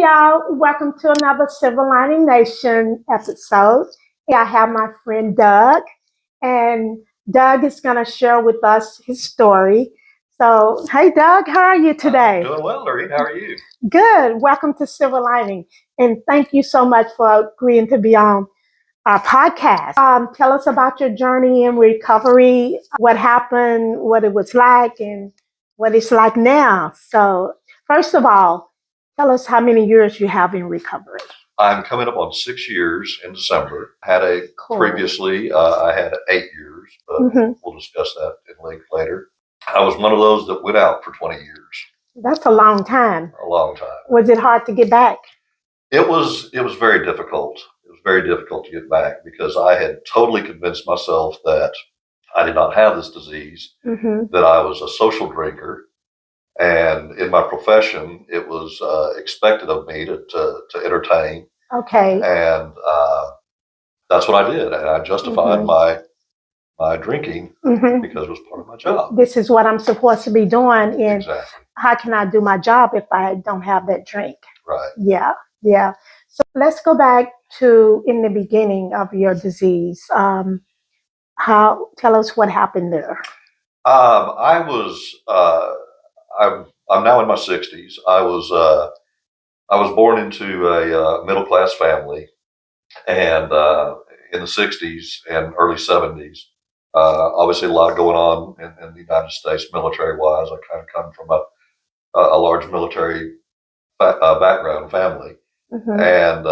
y'all. Welcome to another Silver Lining Nation episode. I have my friend Doug, and Doug is going to share with us his story. So, hey, Doug, how are you today? Doing well, Lorene. How are you? Good. Welcome to Silver Lining, and thank you so much for agreeing to be on our podcast. Tell us about your journey in recovery, what happened, what it was like, and what it's like now. So, first of all, tell us how many years you have in recovery. I'm coming up on 6 years in December. Previously, I had 8 years, but we'll discuss that in length later. I was one of those that went out for 20 years. That's a long time. A long time. Was it hard to get back? It was very difficult. It was very difficult to get back because I had totally convinced myself that I did not have this disease, that I was a social drinker. And in my profession, it was expected of me to entertain. Okay. And that's what I did. And I justified my drinking because it was part of my job. This is what I'm supposed to be doing. And exactly. How can I do my job if I don't have that drink? Right. Yeah. So let's go back to in the beginning of your disease. Tell us what happened there. I'm now in my 60s. I was born into a middle class family, and in the 60s and early 70s, obviously a lot going on in the United States military wise. I kind of come from a large military background family, and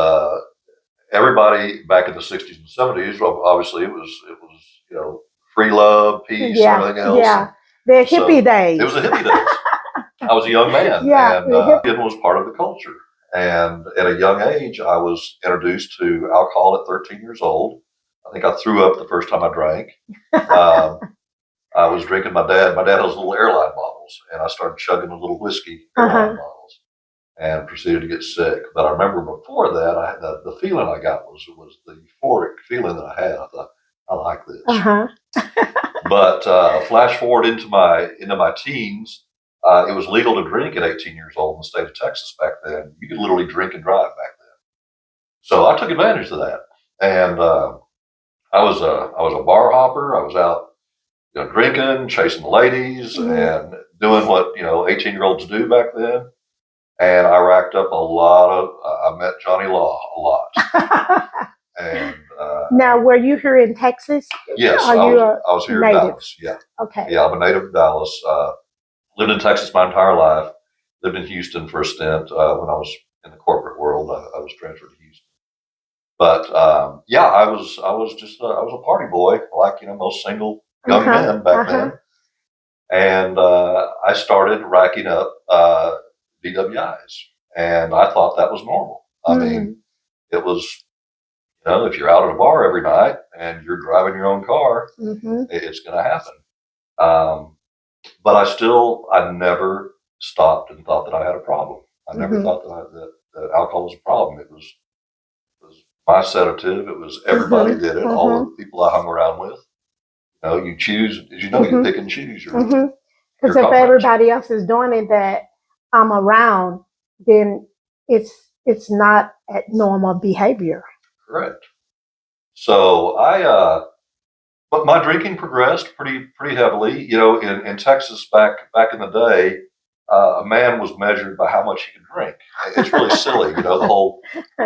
everybody back in the 60s and 70s, obviously it was free love, peace, and everything else. Yeah, the hippie days. It was the hippie days. I was a young man, and it was part of the culture. And at a young age, I was introduced to alcohol at 13 years old. I think I threw up the first time I drank. I was drinking my dad. My dad has little airline bottles, and I started chugging a little whiskey airline bottles, and proceeded to get sick. But I remember before that, the feeling I got was the euphoric feeling that I had. I thought, I like this. But flash forward into my teens. It was legal to drink at 18 years old in the state of Texas back then. You could literally drink and drive back then. So I took advantage of that, and I was a bar hopper. I was out, drinking, chasing the ladies, and doing what 18-year-olds do back then. And I racked up I met Johnny Law a lot. And now, were you here in Texas? Yes, I was here in Dallas. Yeah. Okay. Yeah, I'm a native of Dallas. Lived in Texas my entire life. Lived in Houston for a stint when I was in the corporate world. I was transferred to Houston. But I was a party boy, like most single young men back then. And I started racking up DWIs, and I thought that was normal. I mean, it was, if you're out at a bar every night and you're driving your own car, it's going to happen. But I never stopped and thought that I had a problem. I never thought that alcohol was a problem. It was my sedative. It was everybody did it. All of the people I hung around with. You choose, as you pick and choose your. Because if everybody else is doing it that I'm around, then it's not at normal behavior. Correct. So but my drinking progressed pretty heavily. In Texas back in the day, a man was measured by how much he could drink. It's really silly, the whole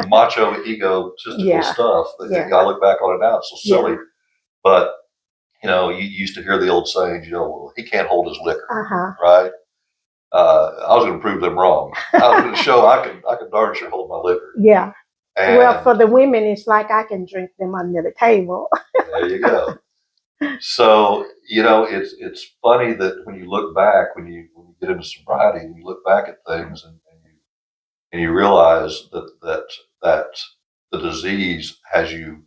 macho egotistical stuff. I look back on it now, it's so silly. Yeah. But you used to hear the old sayings, well, he can't hold his liquor, right? I was going to prove them wrong. I was going to show I could darn sure hold my liquor. Yeah. And well, for the women, it's like I can drink them under the table. There you go. So, it's funny that when you look back, when you get into sobriety and you look back at things and you realize that the disease has you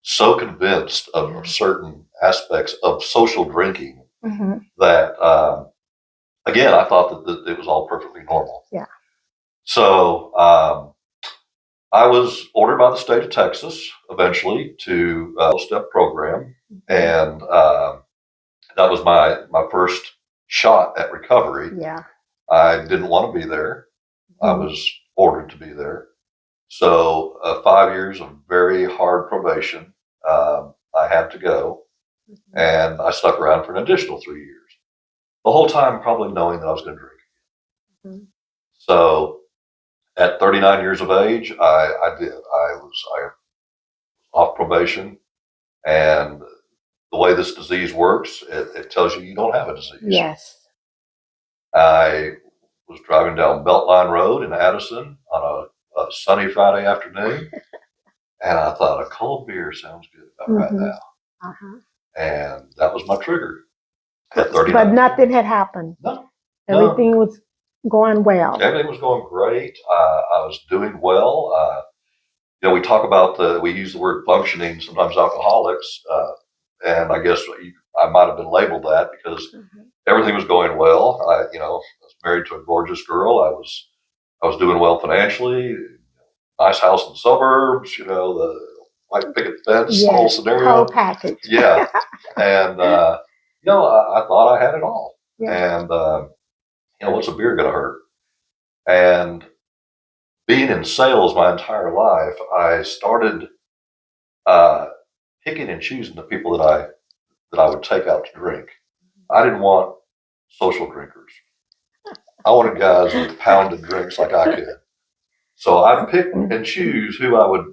so convinced of certain aspects of social drinking that, again, I thought that it was all perfectly normal. Yeah. So, I was ordered by the state of Texas eventually to a step program, and that was my first shot at recovery. Yeah. I didn't want to be there. I was ordered to be there. So 5 years of very hard probation, I had to go, and I stuck around for an additional 3 years. The whole time probably knowing that I was going to drink. Mhm. So at 39 years of age, I did. I was off probation, and the way this disease works, it tells you don't have a disease. Yes. I was driving down Beltline Road in Addison on a sunny Friday afternoon, and I thought a cold beer sounds good about right Mhm. now. Uh-huh. And that was my trigger at 39. But nothing had happened. No, Everything was going well. everything was going great. I was doing well. We talk about we use the word functioning, sometimes alcoholics, and I guess I might have been labeled that because Mhm. everything was going well. I was married to a gorgeous girl. I was doing well financially. Nice house in the suburbs. The white picket fence, the whole Yes, scenario. whole package. Yeah, and I thought I had it all. Yeah. And what's a beer gonna hurt? And being in sales my entire life, I started picking and choosing the people that I would take out to drink. I didn't want social drinkers. I wanted guys that pounded drinks like I could. So I pick and choose who I would.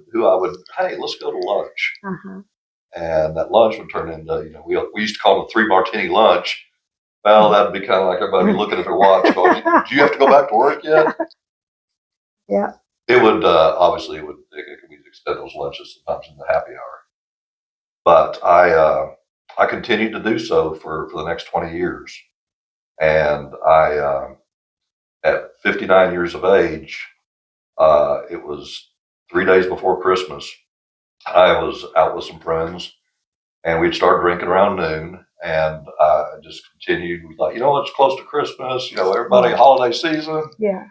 Hey, let's go to lunch. Uh-huh. And that lunch would turn into, we used to call it a 3 martini lunch. Well, that'd be kind of like everybody looking at their watch going, do you have to go back to work yet? Yeah. It would, obviously, it could be extend those lunches sometimes in the happy hour. But I continued to do so for the next 20 years. And at 59 years of age, it was 3 days before Christmas. I was out with some friends, and we'd start drinking around noon, and just continued. We thought, it's close to Christmas, everybody, holiday season. Yeah.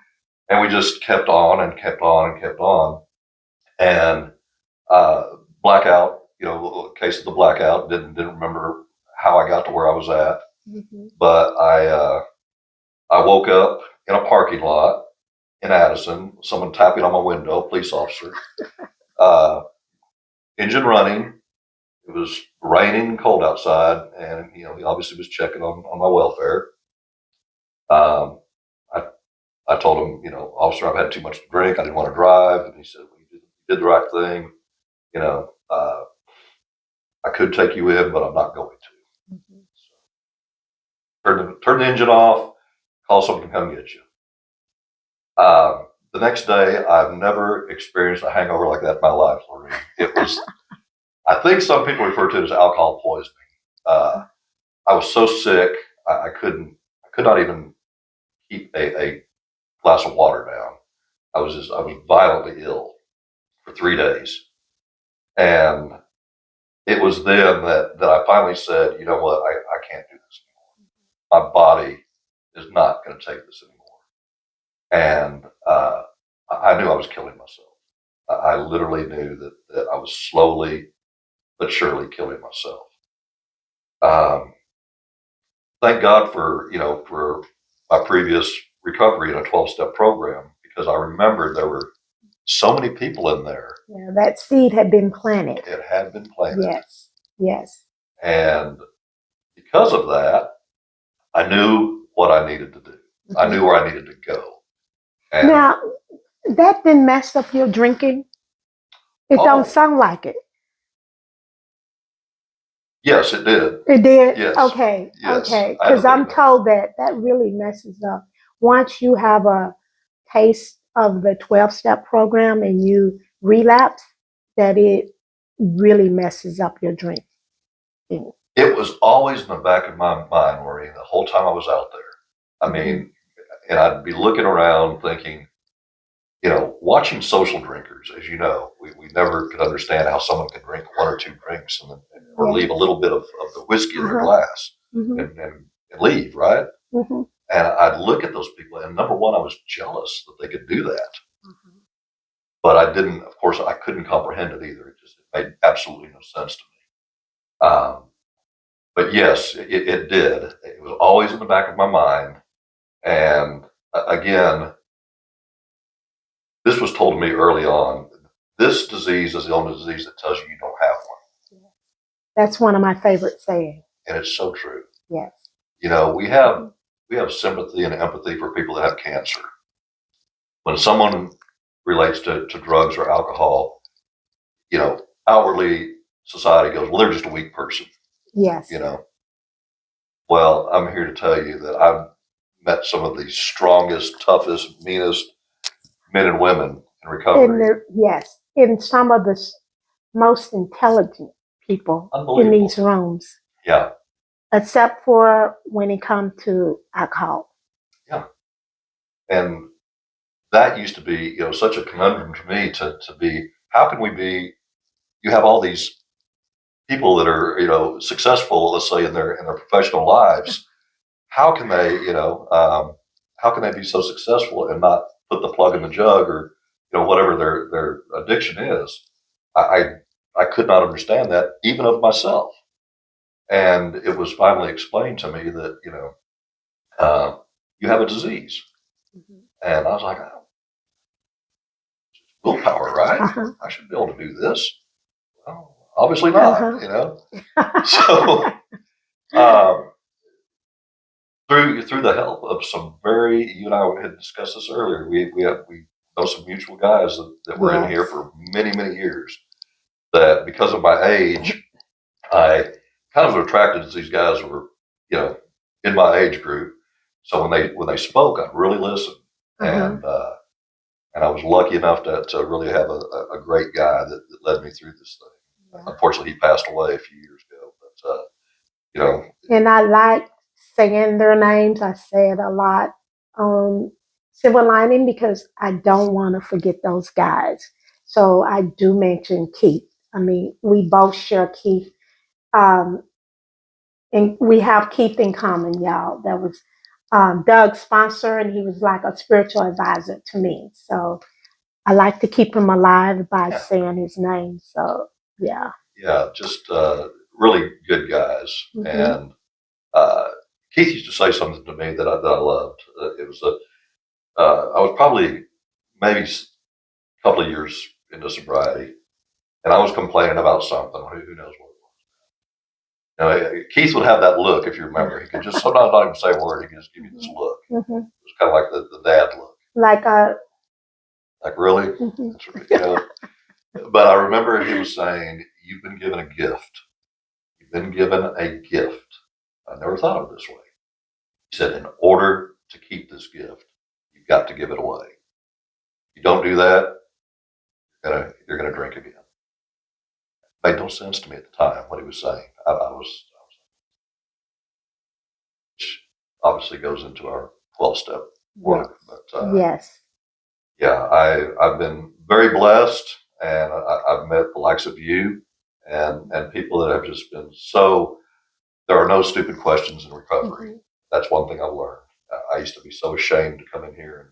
And we just kept on and kept on and kept on. And blackout, case of the blackout, didn't remember how I got to where I was at. Mm-hmm. But I woke up in a parking lot in Addison, someone tapping on my window, police officer, engine running. It was raining and cold outside, and he obviously was checking on my welfare. I told him, officer, I've had too much to drink. I didn't want to drive, and he said, well, you did the right thing. I could take you in, but I'm not going to. Mm-hmm. So, turn the engine off. Call someone to come get you. The next day, I've never experienced a hangover like that in my life, Lorene. It was. I think some people refer to it as alcohol poisoning. I was so sick, I could not even keep a glass of water down. I was violently ill for 3 days. And it was then that I finally said, you know what, I can't do this anymore. My body is not going to take this anymore. And I knew I was killing myself. I literally knew that I was slowly but surely killing myself. Thank God for my previous recovery in a 12-step program, because I remembered there were so many people in there. Yeah, that seed had been planted. It had been planted. Yes, yes. And because of that, I knew what I needed to do. Mm-hmm. I knew where I needed to go. And now, that didn't mess up your drinking? It don't sound like it. Yes, it did. It did? Yes. Okay. Yes. Okay. Because I'm told that really messes up. Once you have a taste of the 12-step program and you relapse, that it really messes up your drinking. It was always in the back of my mind, Maureen, the whole time I was out there. I mean, and I'd be looking around thinking, watching social drinkers, as you know, we never could understand how someone could drink 1 or 2 drinks or leave a little bit of the whiskey in their glass and leave, right? Mm-hmm. And I'd look at those people, and number one, I was jealous that they could do that. Mm-hmm. But I didn't, of course, I couldn't comprehend it either. It made absolutely no sense to me. But yes, it did. It was always in the back of my mind. And again, this was told to me early on. This disease is the only disease that tells you don't have one. That's one of my favorite sayings. And it's so true. Yes. You know, we have sympathy and empathy for people that have cancer. When someone relates to drugs or alcohol, you know, outwardly society goes, well, they're just a weak person. Yes. You know. Well, I'm here to tell you that I've met some of the strongest, toughest, meanest men and women in recovery. Yes. In some of the most intelligent people in these rooms. Yeah. Except for when it comes to alcohol. Yeah. And that used to be, you know, such a conundrum to me to be, how can we be, you have all these people that are, you know, successful, let's say in their professional lives. How can they, you know, how can they be so successful and not put the plug in the jug or, you know, whatever their addiction is? I could not understand that even of myself. And it was finally explained to me that, you know, you have a disease. Mm-hmm. And I was like, oh, willpower, right? Uh-huh. I should be able to do this. Well, obviously not, uh-huh. You know. So through the help of some you and I had discussed this earlier. We know some mutual guys that were in here for many, many years. That because of my age, I kind of was attracted to these guys who were, you know, in my age group. So when they spoke, I'd really listen. Uh-huh. And I was lucky enough to really have a great guy that led me through this thing. Yeah. Unfortunately, he passed away a few years ago. But you know, and I like saying their names. I say it a lot on Silver Lining because I don't want to forget those guys. So I do mention Keith. I mean, we both share Keith. And we have Keith in common, y'all. That was Doug's sponsor, and he was like a spiritual advisor to me. So I like to keep him alive by saying his name. So, yeah. Yeah, just really good guys. Mm-hmm. And Keith used to say something to me that I loved. It was I was probably maybe a couple of years into sobriety, and I was complaining about something. Who knows what it was? You know, Keith would have that look, if you remember. He could just sometimes not even say a word. He could just give you this look. Mm-hmm. It was kind of like the dad look. Like really? Mm-hmm. You know? But I remember he was saying, "You've been given a gift. You've been given a gift." I never thought of it this way. He said, "In order to keep this gift, you've got to give it away. If you don't do that, you're gonna drink again." It made no sense to me at the time what he was saying. I was which obviously goes into our 12-step work. Yes. But yes. Yeah, I've been very blessed, and I've met the likes of you and people that have just been so. There are no stupid questions in recovery. Mm-hmm. That's one thing I've learned. I used to be so ashamed to come in here, and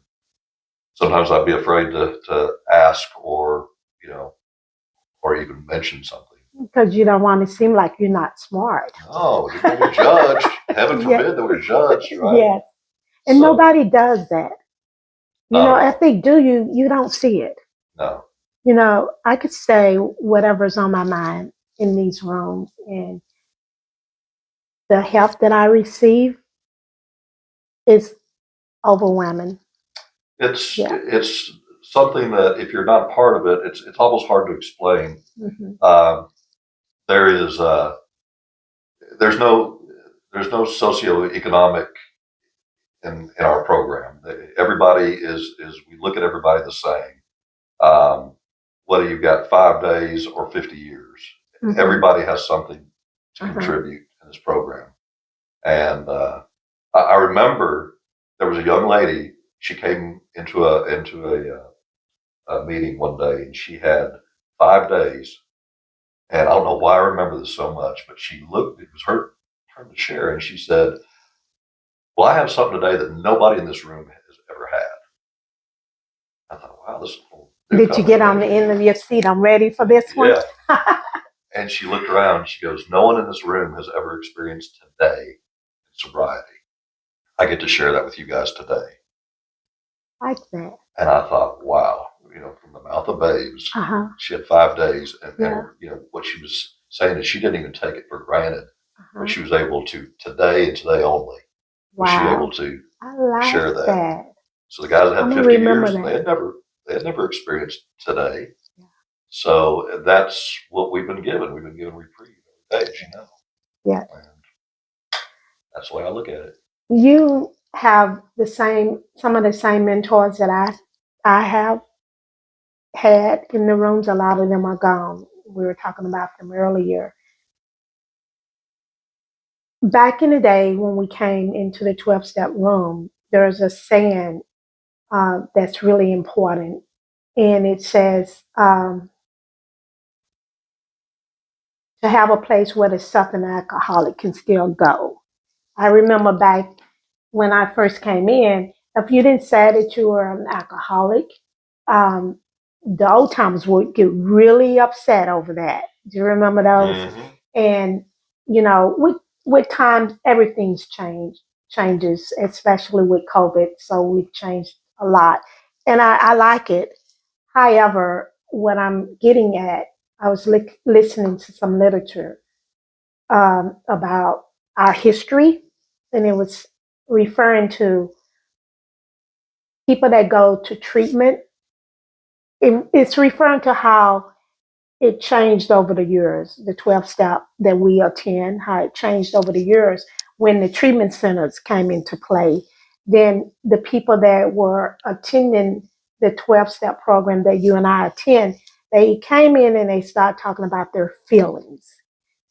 sometimes I'd be afraid to ask or, you know, or even mention something. Because you don't want to seem like you're not smart. No, you're going to be judged. Heaven forbid that we're judged, right? Yes. And nobody does that. You know, if they do, you don't see it. No. You know, I could say whatever's on my mind in these rooms, and the help that I receive is overwhelming. It's something that if you're not part of it, it's almost hard to explain. Mm-hmm. There's no socioeconomic in our program. Everybody is we look at everybody the same. Whether you've got 5 days or 50 years, mm-hmm. Everybody has something to contribute in this program. And I remember there was a young lady. She came into a meeting one day, and she had 5 days. And I don't know why I remember this so much, but she looked. It was her turn to share, and she said, "Well, I have something today that nobody in this room has ever had." I thought, "Wow, this is cool." Did you get on the end of your seat? I'm ready for this one. Yeah. And she looked around. And she goes, "No one in this room has ever experienced today in sobriety. I get to share that with you guys today." Like that. And I thought, wow, from the mouth of babes. Uh-huh. She had 5 days, and Yeah. what she was saying is she didn't even take it for granted, Uh-huh. but she was able to today and today only. Was she able Wow. to I like share that? that. So the guys that I'm had gonna 50 remember years, that. they had never experienced today. Yeah. So that's what we've been given. We've been given reprieve every day, as you know. Yeah. And that's the way I look at it. You have some of the same mentors that I have had in the rooms. A lot of them are gone. We were talking about them earlier. Back in the day when we came into the 12-step room, there's a saying that's really important. And it says to have a place where the suffering alcoholic can still go. I remember back when I first came in, if you didn't say that you were an alcoholic, um, the old timers would get really upset over that. Do you remember those? Mm-hmm. And with time, everything's changes, especially with COVID. So we've changed a lot, and I like it. However, what I'm getting at, I was listening to some literature about our history, and it was referring to people that go to treatment. It's referring to how it changed over the years, the 12 step that we attend, how it changed over the years when the treatment centers came into play. Then the people that were attending the 12 step program that you and I attend, they came in and they started talking about their feelings.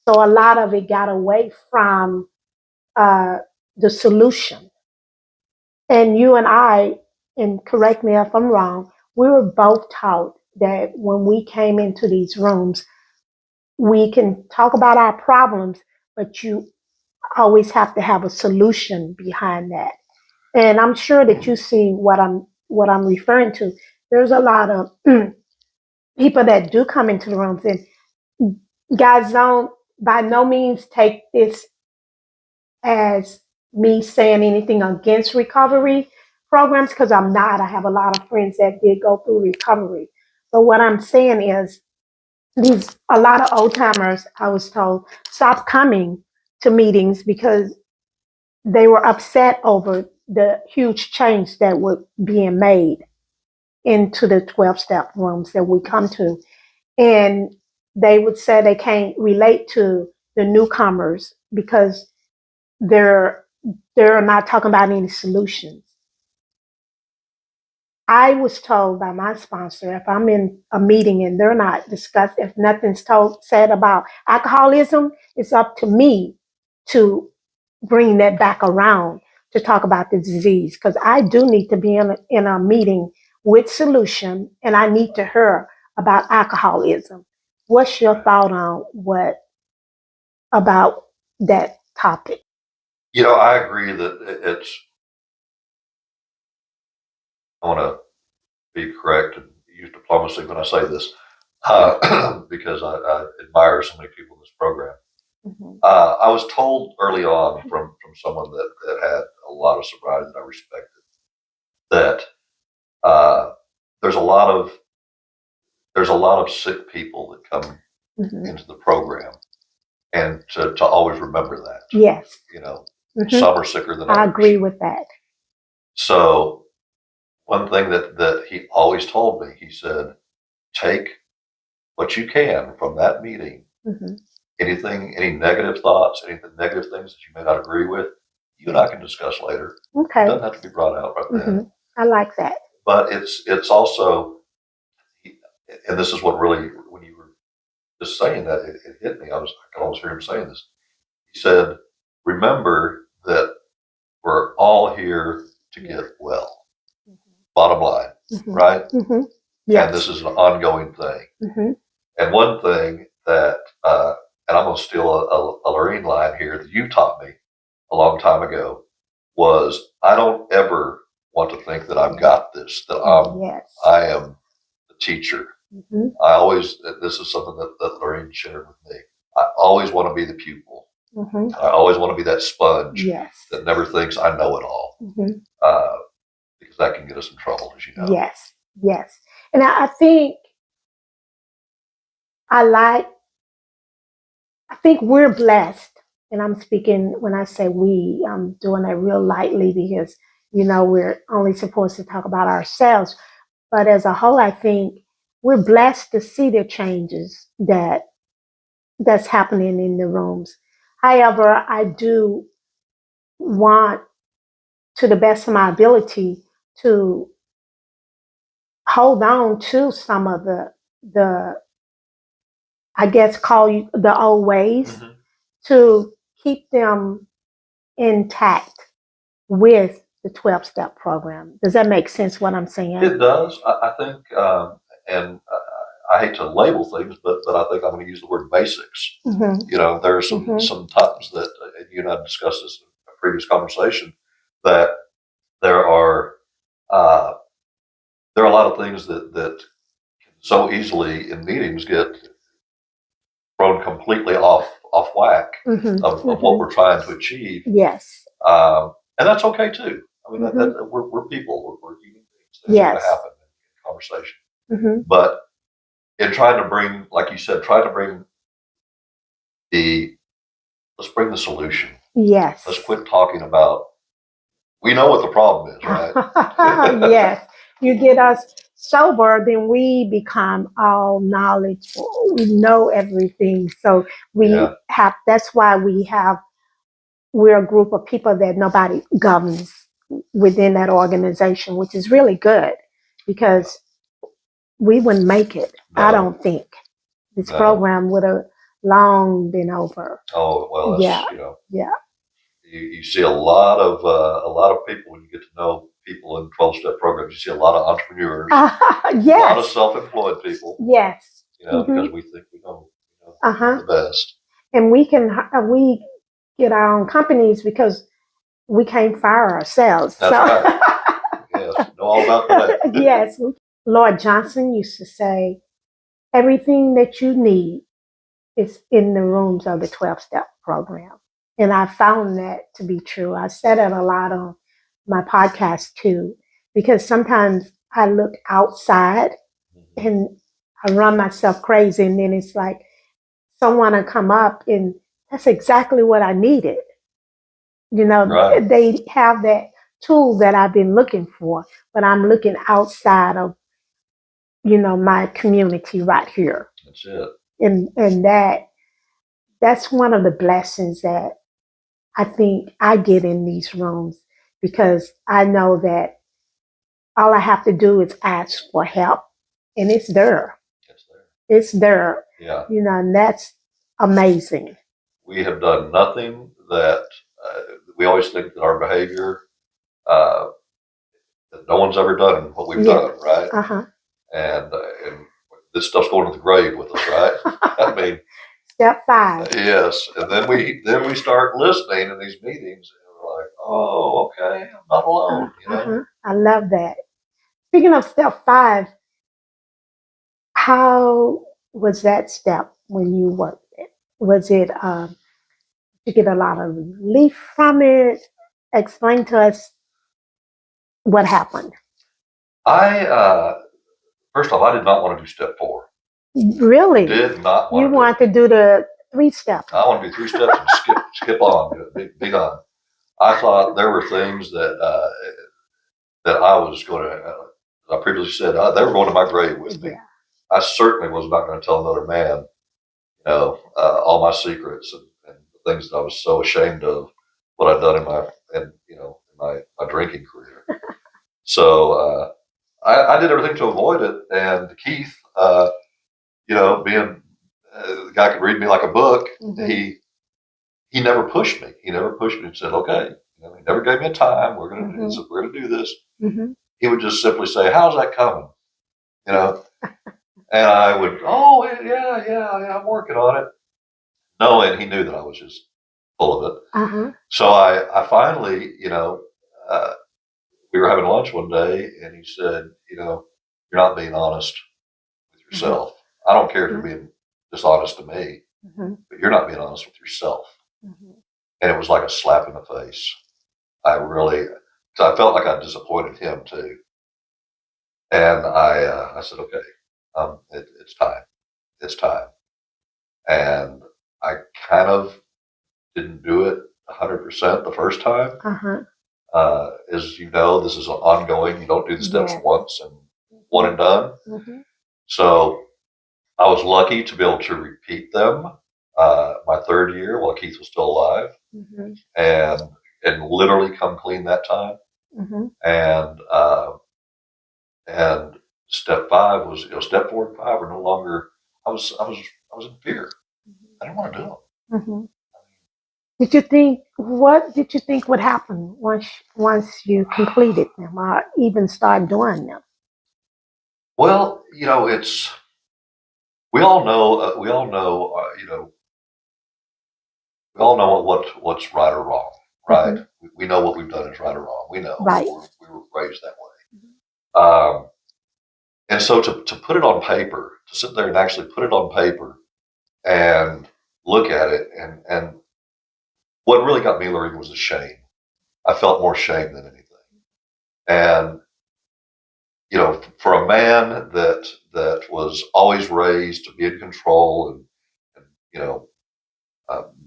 So a lot of it got away from the solution. And you and I, and correct me if I'm wrong, we were both taught that when we came into these rooms, we can talk about our problems, but you always have to have a solution behind that. And I'm sure that you see what I'm referring to. There's a lot of people that do come into the rooms, and guys don't by no means take this as me saying anything against recovery programs, because I'm not. I have a lot of friends that did go through recovery. But what I'm saying is a lot of old timers, I was told, stopped coming to meetings because they were upset over the huge change that was being made into the 12 step rooms that we come to. And they would say they can't relate to the newcomers because they're not talking about any solutions. I was told by my sponsor, if I'm in a meeting and they're not discussed, if nothing's said about alcoholism, it's up to me to bring that back around to talk about the disease, because I do need to be in a meeting with solution, and I need to hear about alcoholism. What's your thought on about that topic? I agree that I want to be correct and use diplomacy when I say this, because I admire so many people in this program. Mm-hmm. I was told early on from someone that had a lot of sobriety that I respected that there's a lot of sick people that come Mm-hmm. into the program, and to always remember that. Yes. Mm-hmm. Some are sicker than others. I agree with that. So one thing that he always told me, he said, take what you can from that meeting. Mm-hmm. Any negative thoughts, any negative things that you may not agree with, you and I can discuss later. Okay. It doesn't have to be brought out right mm-hmm. then. I like that. But it's also, and this is what really, when you were just saying that, it hit me. I could almost hear him saying this. He said, remember that we're all here to get well. Mm-hmm. Bottom line, mm-hmm. right? Mm-hmm. Yes. And this is an ongoing thing. Mm-hmm. And one thing that, and I'm going to steal a Lorraine line here that you taught me a long time ago, was I don't ever want to think that I've got this, that I am the teacher. Mm-hmm. This is something that Lorraine shared with me. I always want to be the pupil. Mm-hmm. I always want to be that sponge that never thinks I know it all. Mm-hmm. Because that can get us in trouble, as you know. Yes. And I think I think we're blessed. And I'm speaking when I say we, I'm doing that real lightly because, we're only supposed to talk about ourselves. But as a whole, I think we're blessed to see the changes that's happening in the rooms. However, I do want, to the best of my ability, to hold on to some of the I guess call you the old ways, Mhm. to keep them intact with the 12 step program. Does that make sense what I'm saying? It does. I think, and I hate to label things, but I think I'm going to use the word basics. Mm-hmm. There are some times that you and I discussed this in a previous conversation, that there are uh, there are a lot of things that so easily in meetings get thrown completely off whack Mm-hmm. of what we're trying to achieve. Yes. And that's okay too. I mean, we're people, we're human beings. That's going to happen in conversation. Mm-hmm. But in trying to bring, like you said, try to bring let's bring the solution. Yes. Let's quit talking about, we know what the problem is, right? Yes. You get us sober, then we become all knowledgeable. We know everything. So that's why we're a group of people that nobody governs within that organization, which is really good because we wouldn't make it. No. I don't think this program would have long been over. Oh, well, yeah. Yeah. You see a lot of people when you get to know people in 12-step programs. You see a lot of entrepreneurs, yes. A lot of self-employed people. Yes. Because we think we know the best. And we get our own companies because we can't fire ourselves. That's right. Yes, know all about that. Yes. Lord Johnson used to say, everything that you need is in the rooms of the 12-step program. And I found that to be true. I said it a lot on my podcast too, because sometimes I look outside and I run myself crazy. And then it's like someone will come up and that's exactly what I needed. Right. They have that tool that I've been looking for, but I'm looking outside of, my community right here. That's it. And that's one of the blessings that I think I get in these rooms, because I know that all I have to do is ask for help and it's there. It's there. Yeah. And that's amazing. We have done nothing that we always think that our behavior, that no one's ever done what we've done, right? Uh-huh. And this stuff's going to the grave with us, right? I mean, Step 5. Yes, and then we start listening in these meetings, and we're like, oh, okay, I'm not alone. I love that. Speaking of step 5, how was that step when you worked it? Was it you get a lot of relief from it? Explain to us what happened. First off, I did not want to do step 4. Really? Did not want. You want to do the 3 steps? I want to do 3 steps and skip on, big on. I thought there were things that I was going to. I previously said they were going to my grave with me. Yeah. I certainly was not going to tell another man, all my secrets and the things that I was so ashamed of what I'd done in my drinking career. So I did everything to avoid it. And Keith, being the guy could read me like a book, he never pushed me. He never pushed me and said, "Okay." He never gave me a time. We're going to do this. He would just simply say, "How's that coming?" And I would, "Oh, yeah, I'm working on it." Knowing he knew that I was just full of it. So I finally, we were having lunch one day and he said, "You're not being honest with yourself. I don't care if you're being dishonest to me, but you're not being honest with yourself." And it was like a slap in the face. I felt like I disappointed him too. And I said, okay, it's time. It's time. And I kind of didn't do it 100% the first time. As you know, this is ongoing. You don't do the steps once and one and done. So I was lucky to be able to repeat them my third year while Keith was still alive, and literally come clean that time. And step 5 was, step 4 and 5 were no longer. I was in fear. I didn't want to do them. What did you think would happen once you completed them or even started doing them? Well, we all know what's right or wrong, right? We know what we've done is right or wrong. We know, right? We were raised that way. And so to put it on paper, to sit there and actually put it on paper and look at it, and what really got me, Lorene, was the shame. I felt more shame than anything. And for a man that was always raised to be in control and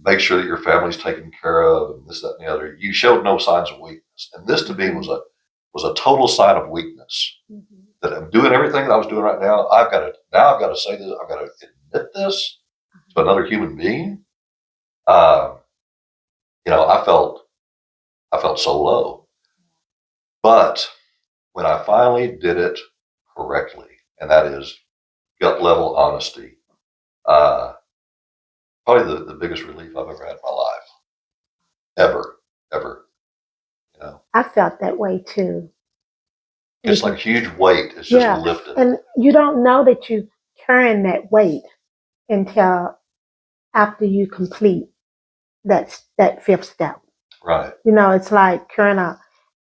make sure that your family's taken care of and this, that, and the other, you showed no signs of weakness. And this to me was a total sign of weakness. That I'm doing everything that I was doing right now. I've got to say this. I've got to admit this to another human being. I felt so low. But when I finally did it correctly, and that is gut level honesty, probably the biggest relief I've ever had in my life. Ever. I felt that way too. It's like a huge weight. It's just lifted. And you don't know that you're carrying that weight until after you complete that 5th step. Right. It's like Colonel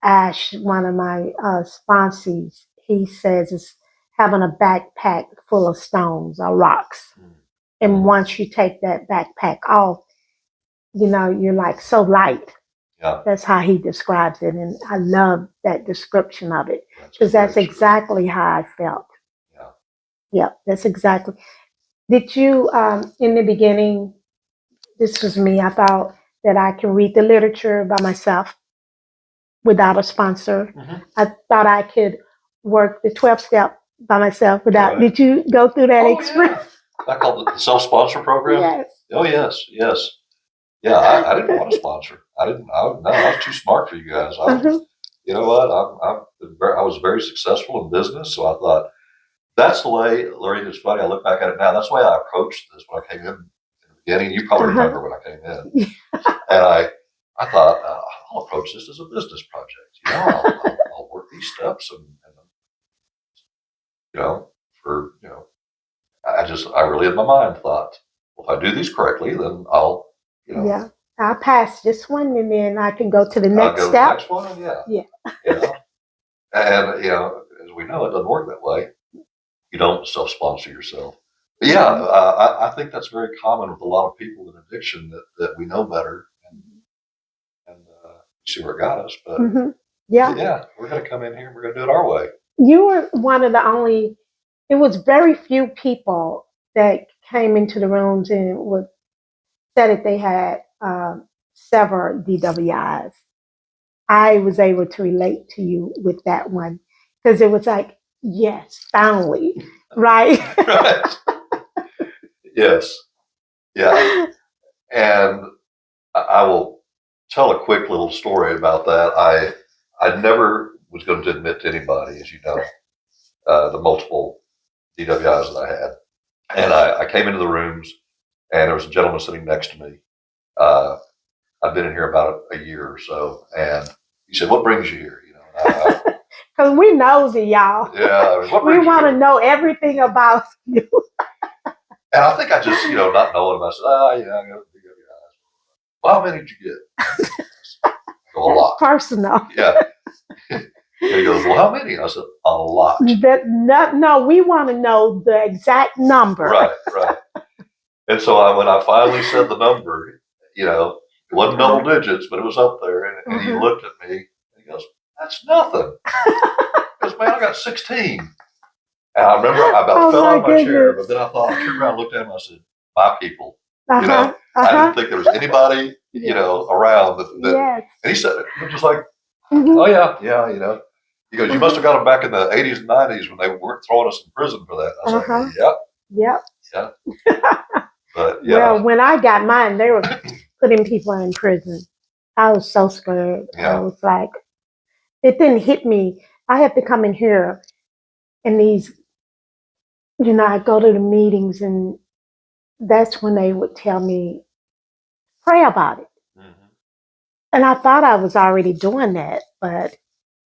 Ash, one of my sponsors, he says it's having a backpack full of stones or rocks. And once you take that backpack off, you're like so light. Yeah. That's how he describes it. And I love that description of it because that's exactly how I felt. Yeah, that's exactly. Did you, in the beginning, this was me, I thought that I can read the literature by myself without a sponsor. I thought I could work the 12th step by myself without. Right. Did you go through that experience? Yeah. I called it the self-sponsor program. Yes. Oh, yes. Yeah, I didn't want a sponsor. I was too smart for you guys. You know what? I was very successful in business, so I thought that's the way. Lorene, it's funny. I look back at it now. That's the way I approached this when I came in the beginning. You probably remember when I came in, and I thought I'll approach this as a business project. I'll work these steps, and I really in my mind thought, well, if I do these correctly, then I'll. Yeah, I'll pass this one, and then I can go to the next step. The next one, yeah. And as we know, it doesn't work that way. You don't self-sponsor yourself. But I think that's very common with a lot of people with addiction that we know better and see where it got us. But we're going to come in here and we're going to do it our way. You were one of the only. It was very few people that came into the rooms and said that they had several DWIs. I was able to relate to you with that one because it was like, yes, finally, right? Right. Yes. Yeah. And I will tell a quick little story about that. I never was going to admit to anybody, as you know, the multiple DWIs that I had. And I came into the rooms, and there was a gentleman sitting next to me. I've been in here about a year or so, and he said, "What brings you here?" Because we nosy, y'all. Yeah, we want to know everything about you. And I think I just, not knowing him, I said, I got a DWI. Well, how many did you get? A lot. Personal. Yeah. And he goes, well, how many? I said, a lot. No, we want to know the exact number. Right. And so when I finally said the number, it wasn't double digits, but it was up there. And he looked at me and he goes, that's nothing. He Because, man, I got 16. And I remember I about fell out of my chair, but then I thought, I turned around and looked at him, I said, my people. You know, I didn't think there was anybody, you know, around that and he said it. I'm just like, oh, yeah, you know. He goes, you must have got them back in the 80s and 90s when they weren't throwing us in prison for that. I was like, yep. But, well, when I got mine, they were putting people in prison. I was so scared. I was like, it didn't hit me. I have to come in here and these, you know, I go to the meetings and that's when they would tell me, pray about it. And I thought I was already doing that, but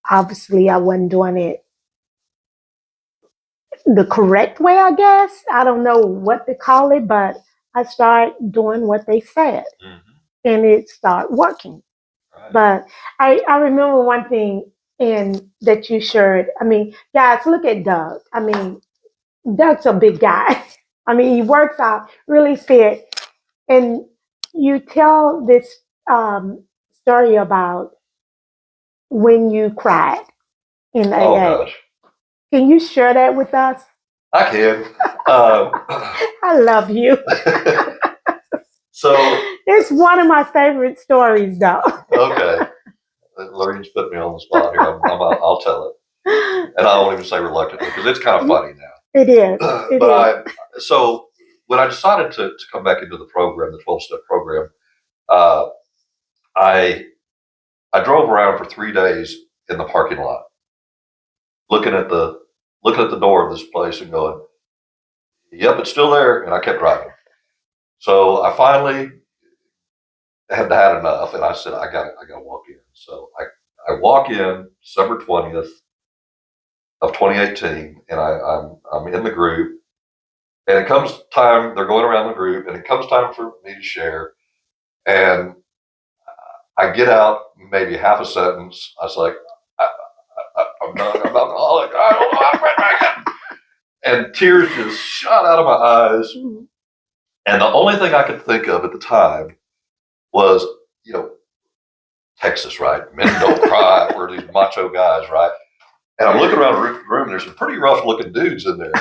obviously I wasn't doing it the correct way, I guess. I don't know what to call it, but I started doing what they said and it started working. Right. But I remember one thing that you shared. I mean, guys, look at Doug. I mean, Doug's a big guy. I mean, he works out really fit. And you tell this story about when you cried in AA. Gosh. Can you share that with us? I can. I love you. So it's one of my favorite stories, though. Okay. Lorraine's put me on the spot here. I'll tell it. And I won't even say reluctly because it's kind of funny now. It is. So when I decided to come back into the program, the 12-step program, I drove around for 3 days in the parking lot, looking at the door of this place and going, yep, it's still there. And I kept driving. So I finally had enough. And I said, I got to walk in. So I walk in December 20th of 2018 and I'm in the group and it comes time, they're going around the group and it comes time for me to share. And I get out maybe half a sentence. I was like, I'm alcoholic. I don't know how to quit drinking. And tears just shot out of my eyes. And the only thing I could think of at the time was, you know, Texas, right? Men don't cry. We're these macho guys, right? And I'm looking around the room and there's some pretty rough looking dudes in there.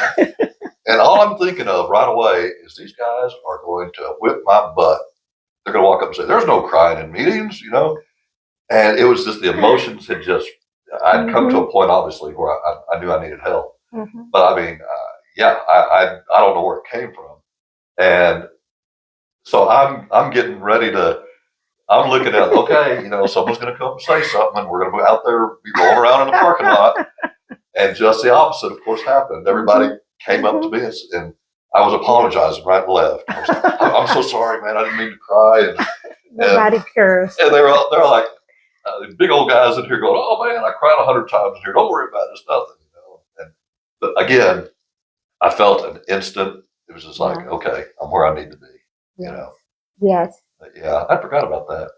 And all I'm thinking of right away is these guys are going to whip my butt. They're going to walk up and say, there's no crying in meetings, you know? And it was just the emotions had just, I'd come to a point, obviously, where I knew I needed help. But I mean, I don't know where it came from. And so I'm getting ready to, I'm looking at, okay, you know, someone's going to come and say something and we're going to be out there, be rolling around in the parking lot. And just the opposite, of course, happened. Everybody came up to me and I was apologizing right and left. I was like, I'm so sorry, man. I didn't mean to cry. Nobody cares. And they're like, these big old guys in here going, oh, man, I cried 100 times in here. Don't worry about it. It's nothing, you know. But again, I felt an instant. It was just like, okay, I'm where I need to be, you know. Yes. But yeah, I forgot about that.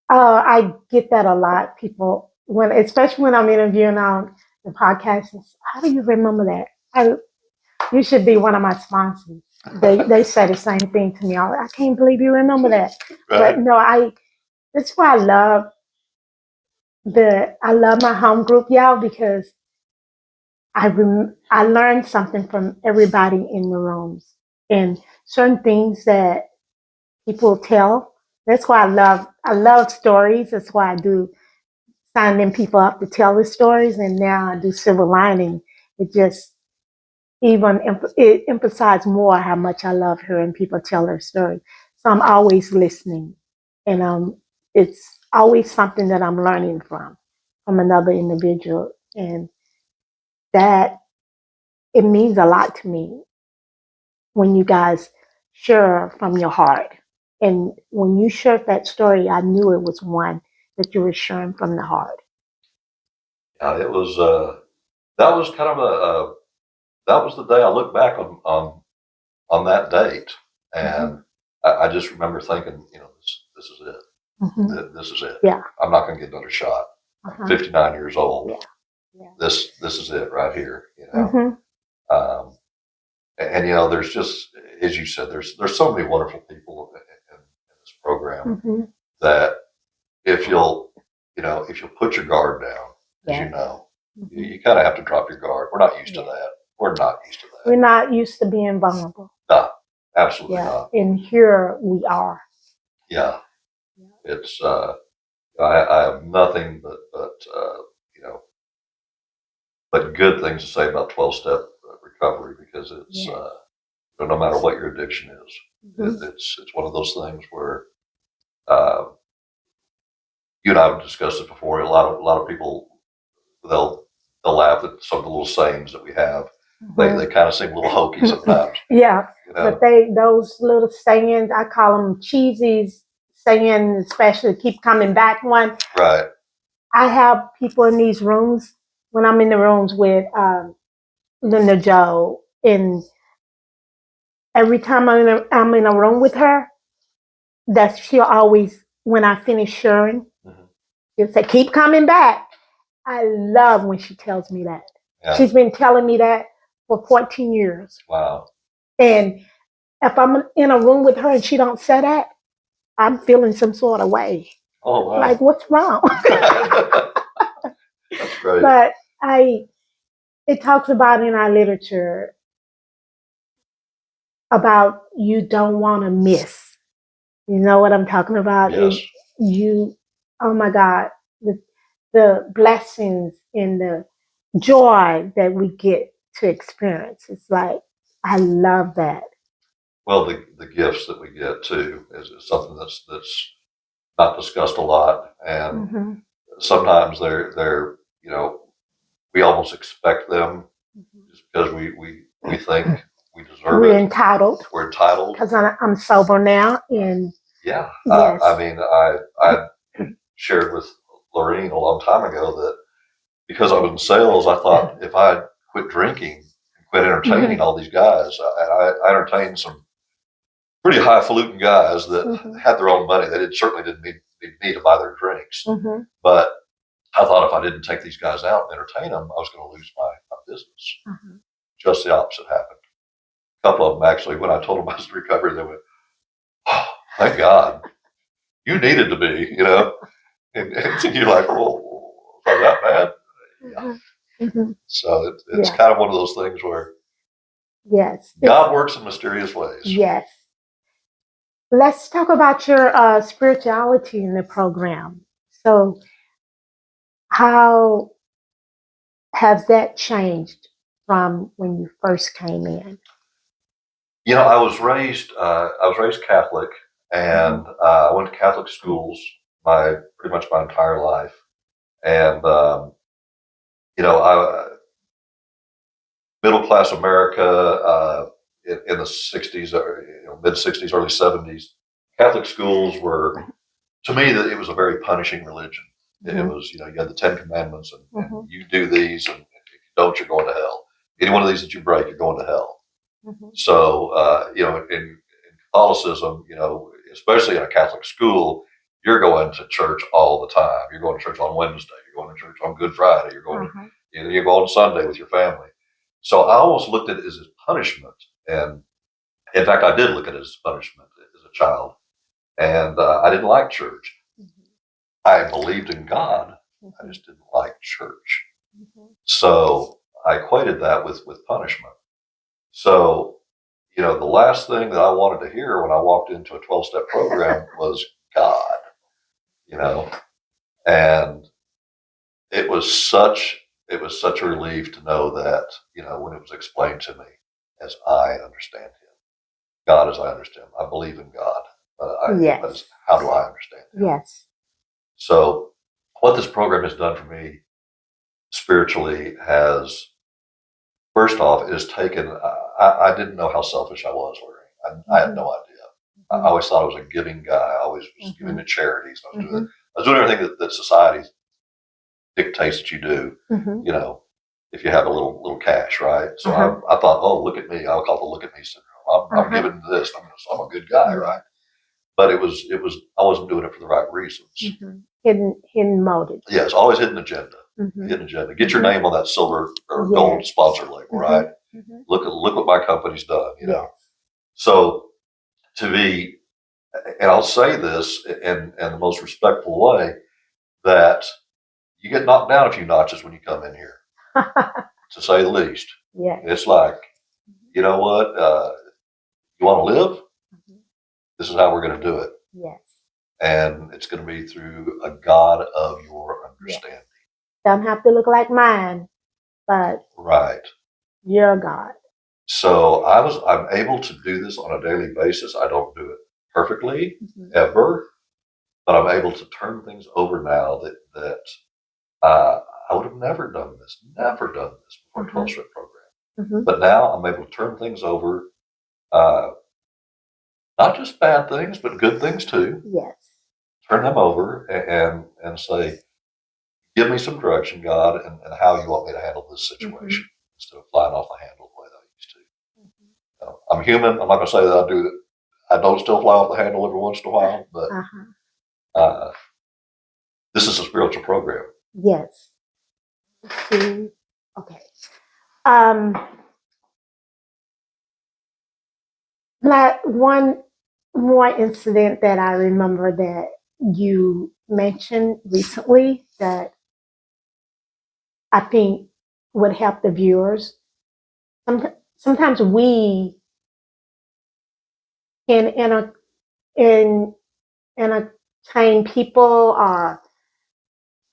I get that a lot. People, especially when I'm interviewing on the podcast, how do you remember that? You should be one of my sponsors. They say the same thing to me. I can't believe you remember that. Right. But no, that's why I love my home group, y'all, because I learned something from everybody in the rooms and certain things that people tell. That's why I love stories. That's why I do signing people up to tell the stories. And now I do silver lining. It just it emphasized more how much I love hearing people tell their story. So I'm always listening. And it's always something that I'm learning from another individual. And that, it means a lot to me when you guys share from your heart. And when you shared that story, I knew it was one that you were sharing from the heart. Yeah, it was, that was kind of that was the day I look back on that date. And I just remember thinking, you know, this is it. This is it. Yeah. I'm not going to get another shot. I'm 59 years old. Yeah. This is it right here, you know. And you know, there's just, as you said, there's so many wonderful people in this program that if you'll put your guard down, as you know, You kind of have to drop your guard. We're not used to that. We're not used to that. We're not used to being vulnerable. No, absolutely not. And here we are. Yeah. It's, I have nothing but but good things to say about 12-step recovery, because it's, no matter what your addiction is, it's one of those things where, you and I have discussed it before. A lot of people, they'll laugh at some of the little sayings that we have. They kind of seem a little hokey sometimes. But those little sayings, I call them cheesy sayings, especially keep coming back one. Right. I have people in these rooms, when I'm in the rooms with Linda Jo, and every time I'm in a room with her, that she'll always, when I finish sharing, she'll say, keep coming back. I love when she tells me that. Yeah. She's been telling me that for 14 years. Wow. And if I'm in a room with her and she don't say that, I'm feeling some sort of way. Oh, wow. Like, what's wrong? That's great. But it talks about in our literature about you don't want to miss. You know what I'm talking about? Yes. Oh my God, the blessings and the joy that we get to experience. It's like, I love that. Well, the gifts that we get too is something that's not discussed a lot, and sometimes they're we almost expect them just because we think we deserve it. We're entitled. We're entitled because I'm sober now, and yes. I mean, I shared with Lorene a long time ago that because I was in sales, I thought if I quit drinking and quit entertaining all these guys, I entertained some pretty highfalutin guys that had their own money. They certainly didn't need to buy their drinks. But I thought if I didn't take these guys out and entertain them, I was going to lose my business. Just the opposite happened. A couple of them actually, when I told them I was in recovery, they went, "Oh, thank God. You needed to be, And you're like, well, was that bad?" Yeah. So it's kind of one of those things where God works in mysterious ways. Yes. Let's talk about your spirituality in the program. So how has that changed from when you first came in? I was raised Catholic, and I went to Catholic schools pretty much my entire life. And, middle class America, in the 60s, mid 60s, early 70s, Catholic schools were, to me, that it was a very punishing religion. It was, you had the 10 Commandments, and you do these, and if you don't, you're going to hell. Any one of these that you break, you're going to hell. So, in Catholicism, especially in a Catholic school, you're going to church all the time. You're going to church on Wednesday. You're going to church on Good Friday. You're going to, you go on Sunday with your family. So I almost looked at it as punishment. And in fact, I did look at it as punishment as a child. And I didn't like church. I believed in God. I just didn't like church. So I equated that with punishment. So, the last thing that I wanted to hear when I walked into a 12-step program was God, and it was such a relief to know that, when it was explained to me as I understand him, God as I understand him. I believe in God. How do I understand him? Yes. So what this program has done for me spiritually has, first off, it has taken, I didn't know how selfish I was, Larry. I had no idea. I always thought I was a giving guy. I always was giving to charities. I was doing everything that society dictates that you do, if you have a little cash, right? So I thought, oh, look at me. I'll call it the look at me syndrome. I'm giving this. I'm a good guy, right? But it was, I wasn't doing it for the right reasons. Hidden motives. Yes, always hidden agenda. Hidden agenda. Get your name on that silver or gold sponsor label, right? Look what my company's done, So to be, and I'll say this in the most respectful way, that you get knocked down a few notches when you come in here. to say the least. Yeah. It's like, you know what? You want to live? This is how we're going to do it. Yes. And it's going to be through a God of your understanding. Don't have to look like mine, but Right. your God. So I'm able to do this on a daily basis. I don't do it perfectly ever, but I'm able to turn things over now that I would have never done this before Close Rep program. But now I'm able to turn things over, not just bad things, but good things too. Yes. Turn them over and say, give me some direction, God, and how you want me to handle this situation instead of flying off the handle the way that I used to. I'm human. I'm not going to say that I do it. I don't still fly off the handle every once in a while, but this is a spiritual program. Yes. Okay. Like one more incident that I remember that you mentioned recently that I think would help the viewers. Sometimes we can entertain people, or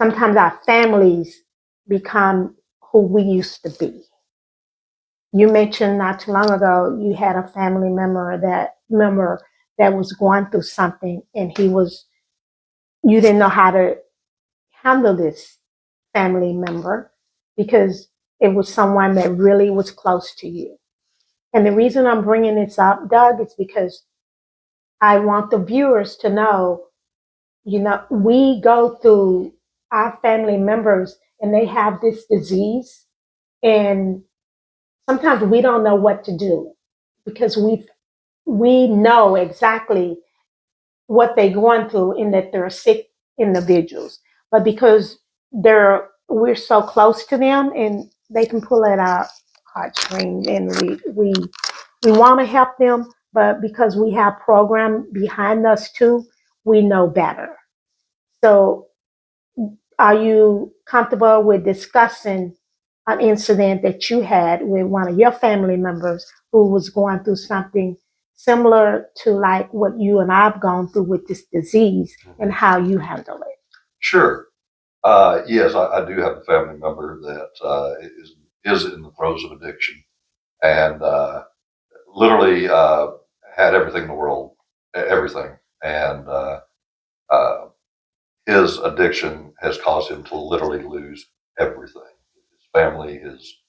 sometimes our families become who we used to be. You mentioned not too long ago you had a family member that was going through something, and you didn't know how to handle this family member because it was someone that really was close to you. And the reason I'm bringing this up, Doug, is because I want the viewers to know, we go through our family members and they have this disease, and sometimes we don't know what to do because we know exactly what they're going through and that they're sick individuals. But because we're so close to them and they can pull at our heartstrings, and we want to help them, but because we have program behind us too, we know better. So are you comfortable with discussing an incident that you had with one of your family members who was going through something similar to like what you and I've gone through with this disease, and how you handle it? Sure. Yes, I do have a family member that is in the throes of addiction, and literally had everything in the world, everything. And his addiction has caused him to literally lose everything. His family, his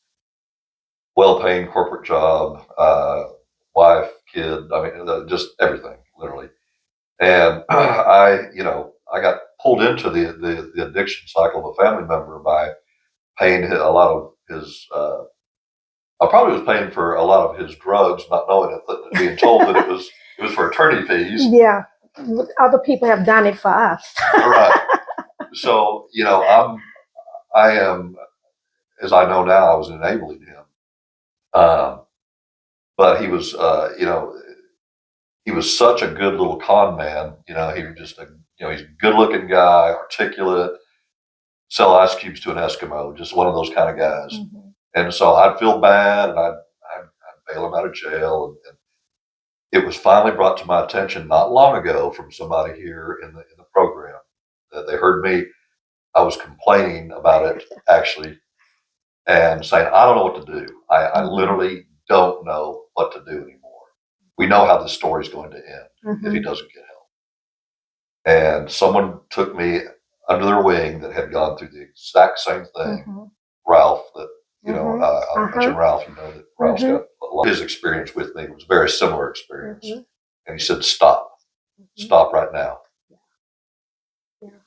well-paying corporate job, wife, kid, I mean, just everything, literally. And I got pulled into the addiction cycle of a family member by paying a lot of his, I probably was paying for a lot of his drugs, not knowing it, being told that it was for attorney fees. Yeah, other people have done it for us. Right. So, I am, as I know now, I was enabling him. But he was, he was such a good little con man. He was just he's a good looking guy, articulate, sell ice cubes to an Eskimo, just one of those kind of guys. And so I'd feel bad, and I'd bail him out of jail. And it was finally brought to my attention not long ago from somebody here in the program that they heard me. I was complaining about it actually, and saying, I don't know what to do. I literally don't know what to do anymore. We know how this story's going to end if he doesn't get help. And someone took me under their wing that had gone through the exact same thing. Ralph, that I mentioned Ralph. That Ralph's got a lot. His experience with me was a very similar experience, and he said, "Stop, stop right now.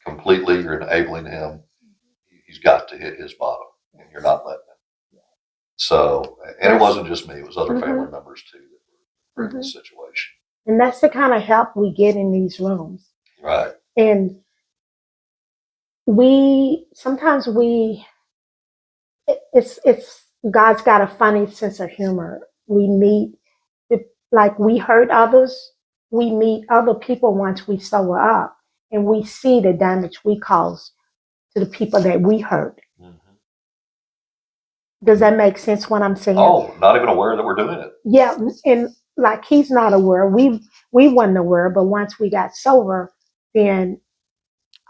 Completely, you're enabling him. He's got to hit his bottom, and you're not letting him." So, and it wasn't just me; it was other family members too that were in this situation. And that's the kind of help we get in these rooms, right? And sometimes it's God's got a funny sense of humor. We meet, like we hurt others, we meet other people once we sober up, and we see the damage we cause to the people that we hurt. Does that make sense what I'm saying? Oh, not even aware that we're doing it. Yeah, and like he's not aware. We wasn't aware, but once we got sober, then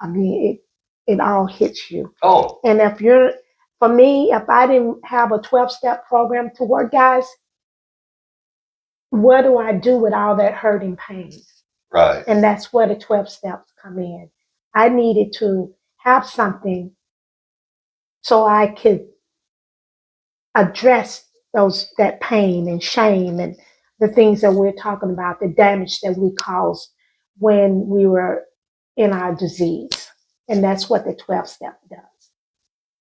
I mean it all hits you. Oh, And for me, if I didn't have a 12-step program to work, guys, what do I do with all that hurt and pain? right. And that's where the 12 steps come in. I needed to have something so I could address that pain and shame and the things that we're talking about, the damage that we caused when we were in our disease. And that's what the 12 step does.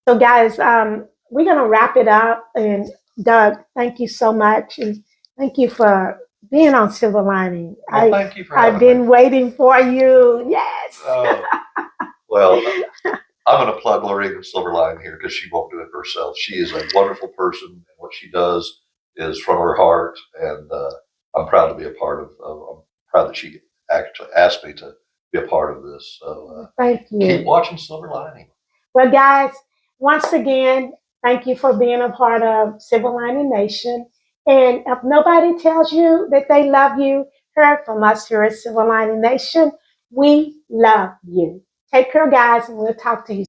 So guys, we're going to wrap it up. And Doug, thank you so much. And thank you for being on Silver Lining. Well, thank you for having I've been me. waiting for you. Yes. Well, I'm going to plug Lorena Silver Lining here because she won't do it herself. She is a wonderful person, and what she does is from her heart, and I'm proud to be a part of. I'm proud that she actually asked me to be a part of this. So thank you. Keep watching Silver Lining. Well, guys, once again, thank you for being a part of Silver Lining Nation. And if nobody tells you that they love you, heard from us here at Silver Lining Nation, we love you. Take care, guys, and we'll talk to you